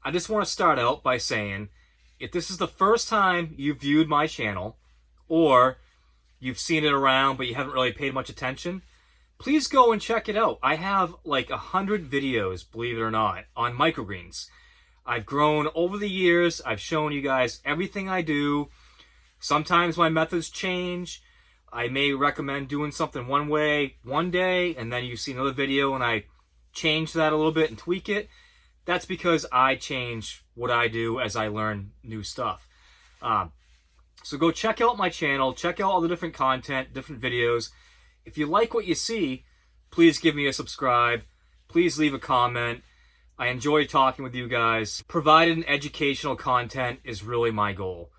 I just want to start out by saying, if this is the first time you've viewed my channel, or you've seen it around but you haven't really paid much attention, please go and check it out. I have like 100 videos, believe it or not, on microgreens. I've grown over the years. I've shown you guys everything I do. Sometimes my methods change. I may recommend doing something one way one day, and then you see another video and I change that a little bit and tweak it. That's because I change what I do as I learn new stuff. So go check out my channel, check out all the different content, different videos. If you like what you see, please give me a subscribe. Please leave a comment. I enjoy talking with you guys. Providing educational content is really my goal.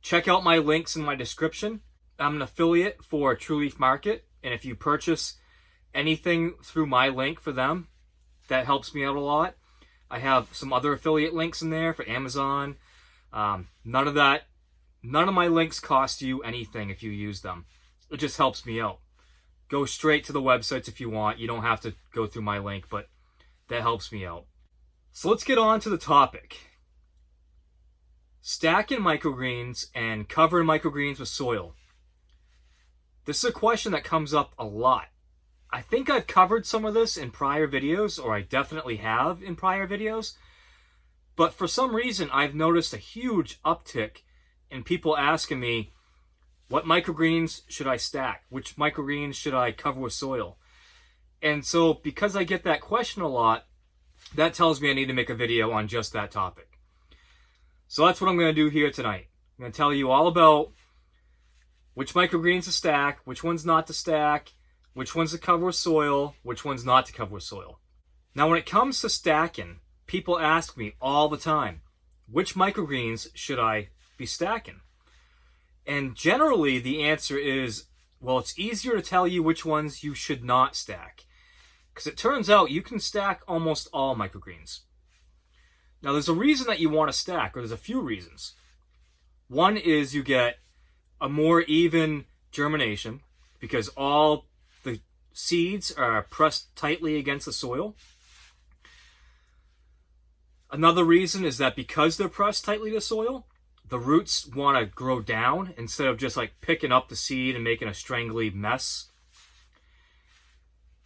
Check out my links in my description. I'm an affiliate for True Leaf Market, and if you purchase anything through my link for them, that helps me out a lot. I have some other affiliate links in there for Amazon. None of my links cost you anything if you use them. It just helps me out. Go straight to the websites if you want. You don't have to go through my link, but that helps me out. So let's get on to the topic. Stacking microgreens and covering microgreens with soil. This is a question that comes up a lot. I think I've covered some of this in prior videos, or I definitely have in prior videos. But for some reason, I've noticed a huge uptick in people asking me, what microgreens should I stack? Which microgreens should I cover with soil? And so because I get that question a lot, that tells me I need to make a video on just that topic. So that's what I'm going to do here tonight. I'm going to tell you all about which microgreens to stack, which ones not to stack, which ones to cover with soil, which ones not to cover with soil. Now when it comes to stacking, people ask me all the time, which microgreens should I be stacking? And generally the answer is, well, it's easier to tell you which ones you should not stack. Because it turns out you can stack almost all microgreens. Now there's a reason that you want to stack, or there's a few reasons. One is you get a more even germination, because all the seeds are pressed tightly against the soil. Another reason is that because they're pressed tightly to soil, the roots want to grow down instead of just like picking up the seed and making a strangly mess.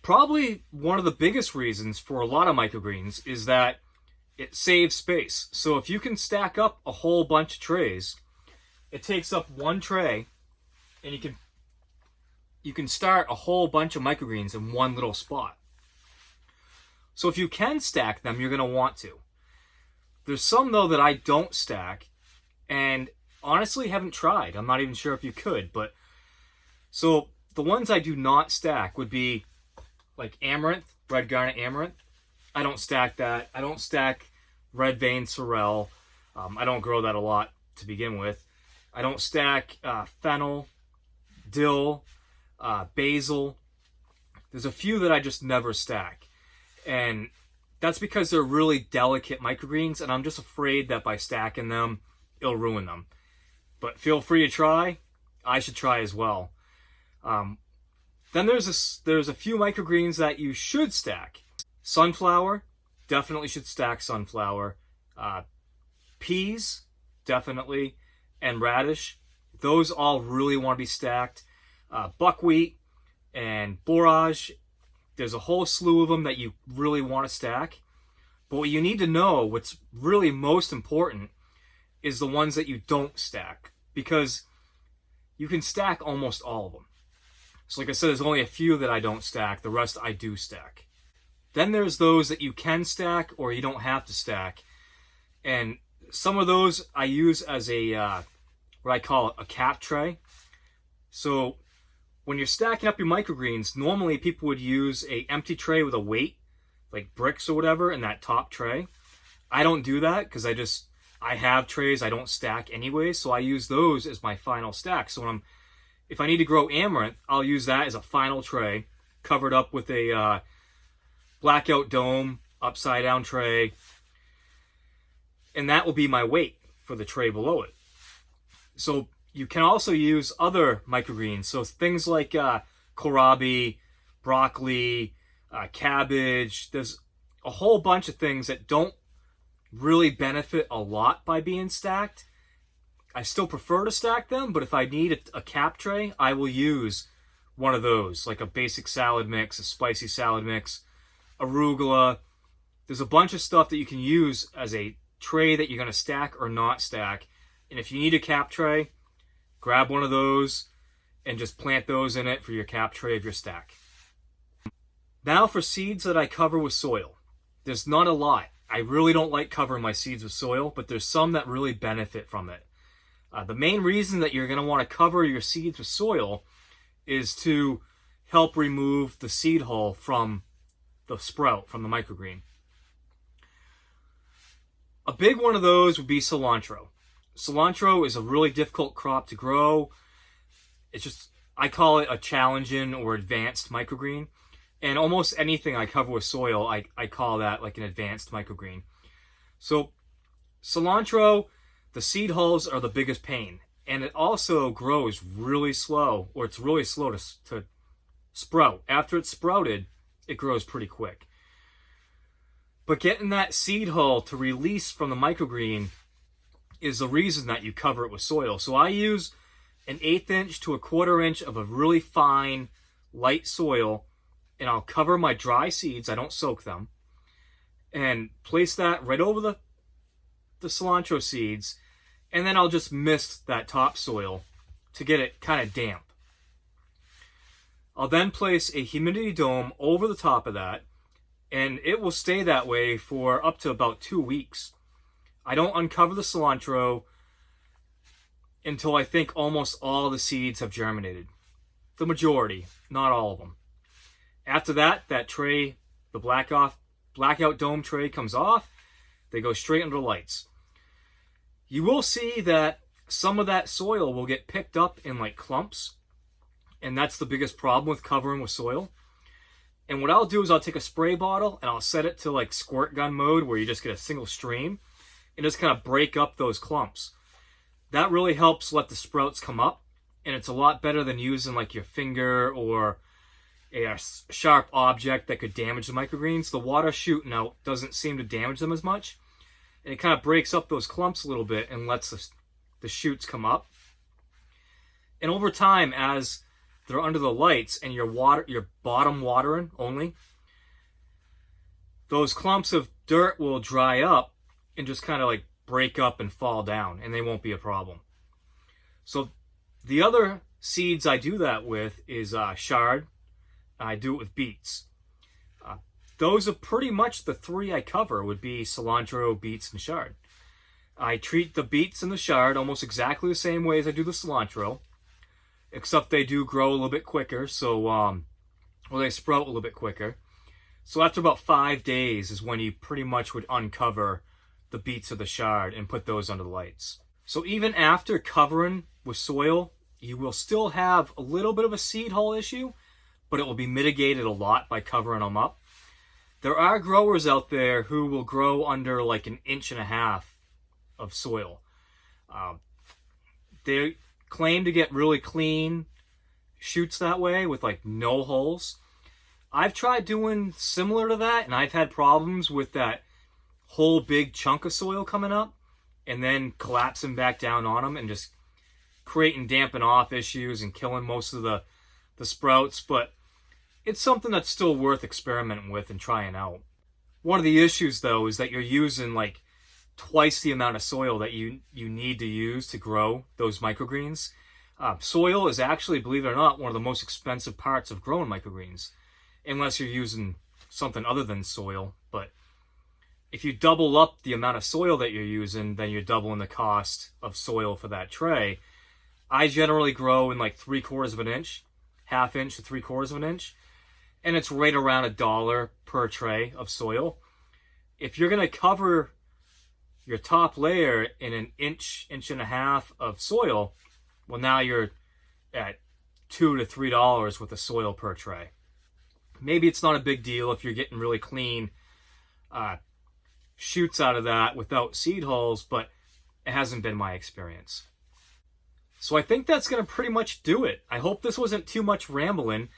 Probably one of the biggest reasons for a lot of microgreens is that it saves space. So if you can stack up a whole bunch of trays, it takes up one tray, and you can start a whole bunch of microgreens in one little spot. So if you can stack them, you're going to want to. There's some, though, that I don't stack, and honestly haven't tried. I'm not even sure if you could, but so the ones I do not stack would be like amaranth, red garnet amaranth. I don't stack that. I don't stack red vein sorrel. I don't grow that a lot to begin with. I don't stack fennel, dill, basil. There's a few that I just never stack. And that's because they're really delicate microgreens, and I'm just afraid that by stacking them, it'll ruin them. But feel free to try. I should try as well. Then there's a few microgreens that you should stack. Sunflower, definitely should stack sunflower. Peas, definitely. And radish, those all really want to be stacked. Buckwheat and borage, there's a whole slew of them that you really want to stack. But what you need to know, what's really most important, is the ones that you don't stack, because you can stack almost all of them. So like I said, there's only a few that I don't stack. The rest I do stack. Then there's those that you can stack or you don't have to stack. And some of those I use as a, what I call a cap tray. So when you're stacking up your microgreens, normally people would use a empty tray with a weight, like bricks or whatever, in that top tray. I don't do that because I have trays I don't stack anyway, so I use those as my final stack. So if I need to grow amaranth, I'll use that as a final tray, covered up with a blackout dome, upside down tray, and that will be my weight for the tray below it. So you can also use other microgreens, so things like kohlrabi, broccoli, cabbage. There's a whole bunch of things that don't really benefit a lot by being stacked. I still prefer to stack them, but if I need a cap tray, I will use one of those, like a basic salad mix, a spicy salad mix, arugula. There's a bunch of stuff that you can use as a tray that you're going to stack or not stack. And if you need a cap tray, grab one of those and just plant those in it for your cap tray of your stack. Now for seeds that I cover with soil. There's not a lot. I really don't like covering my seeds with soil, but there's some that really benefit from it. The main reason that you're going to want to cover your seeds with soil is to help remove the seed hull from the sprout, from the microgreen. A big one of those would be cilantro. Cilantro is a really difficult crop to grow. It's just, I call it a challenging or advanced microgreen. And almost anything I cover with soil, I call that like an advanced microgreen. So cilantro, the seed hulls are the biggest pain. And it also grows really slow, or it's really slow to sprout. After it's sprouted, it grows pretty quick. But getting that seed hull to release from the microgreen is the reason that you cover it with soil. So I use an 1/8 inch to a 1/4 inch of a really fine, light soil, and I'll cover my dry seeds, I don't soak them, and place that right over the cilantro seeds, and then I'll just mist that topsoil to get it kind of damp. I'll then place a humidity dome over the top of that, and it will stay that way for up to about 2 weeks. I don't uncover the cilantro until I think almost all the seeds have germinated. The majority, not all of them. After that, that tray, the blackout dome tray comes off. They go straight under the lights. You will see that some of that soil will get picked up in like clumps, and that's the biggest problem with covering with soil. And what I'll do is I'll take a spray bottle and I'll set it to like squirt gun mode, where you just get a single stream and just kind of break up those clumps. That really helps let the sprouts come up, and it's a lot better than using like your finger or a sharp object that could damage the microgreens. The water shooting out doesn't seem to damage them as much, and it kind of breaks up those clumps a little bit and lets the shoots come up. And over time, as they're under the lights and your bottom watering only, those clumps of dirt will dry up and just kind of like break up and fall down, and they won't be a problem. So the other seeds I do that with is Chard. I do it with beets. Those are pretty much the three I cover, would be cilantro, beets, and Chard. I treat the beets and the Chard almost exactly the same way as I do the cilantro, except they do grow a little bit quicker, or they sprout a little bit quicker. So after about 5 days is when you pretty much would uncover the beets or the Chard and put those under the lights. So even after covering with soil, you will still have a little bit of a seed hull issue, but it will be mitigated a lot by covering them up. There are growers out there who will grow under like 1.5 inches of soil. They claim to get really clean shoots that way with like no holes. I've tried doing similar to that, and I've had problems with that whole big chunk of soil coming up and then collapsing back down on them and just creating damping off issues and killing most of the sprouts. But it's something that's still worth experimenting with and trying out. One of the issues though is that you're using like twice the amount of soil that you need to use to grow those microgreens. Soil is actually, believe it or not, one of the most expensive parts of growing microgreens, unless you're using something other than soil. But if you double up the amount of soil that you're using, then you're doubling the cost of soil for that tray. I generally grow in like 3/4 of an inch, 1/2 inch to 3/4 of an inch, and it's right around $1 per tray of soil. If you're going to cover your top layer in 1 inch, 1.5 inches of soil, well, now you're at $2 to $3 with the soil per tray. Maybe it's not a big deal if you're getting really clean shoots out of that without seed hulls, but it hasn't been my experience. So I think that's going to pretty much do it. I hope this wasn't too much rambling.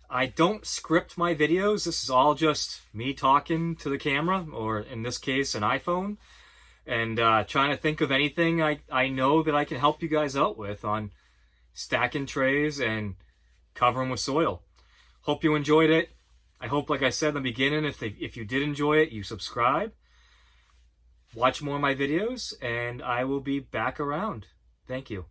I don't script my videos. This is all just me talking to the camera, or in this case, an iPhone. and trying to think of anything I know that I can help you guys out with on stacking trays and covering with soil. Hope you enjoyed it. I hope, like I said in the beginning, if you did enjoy it, you subscribe. Watch more of my videos, and I will be back around. Thank you.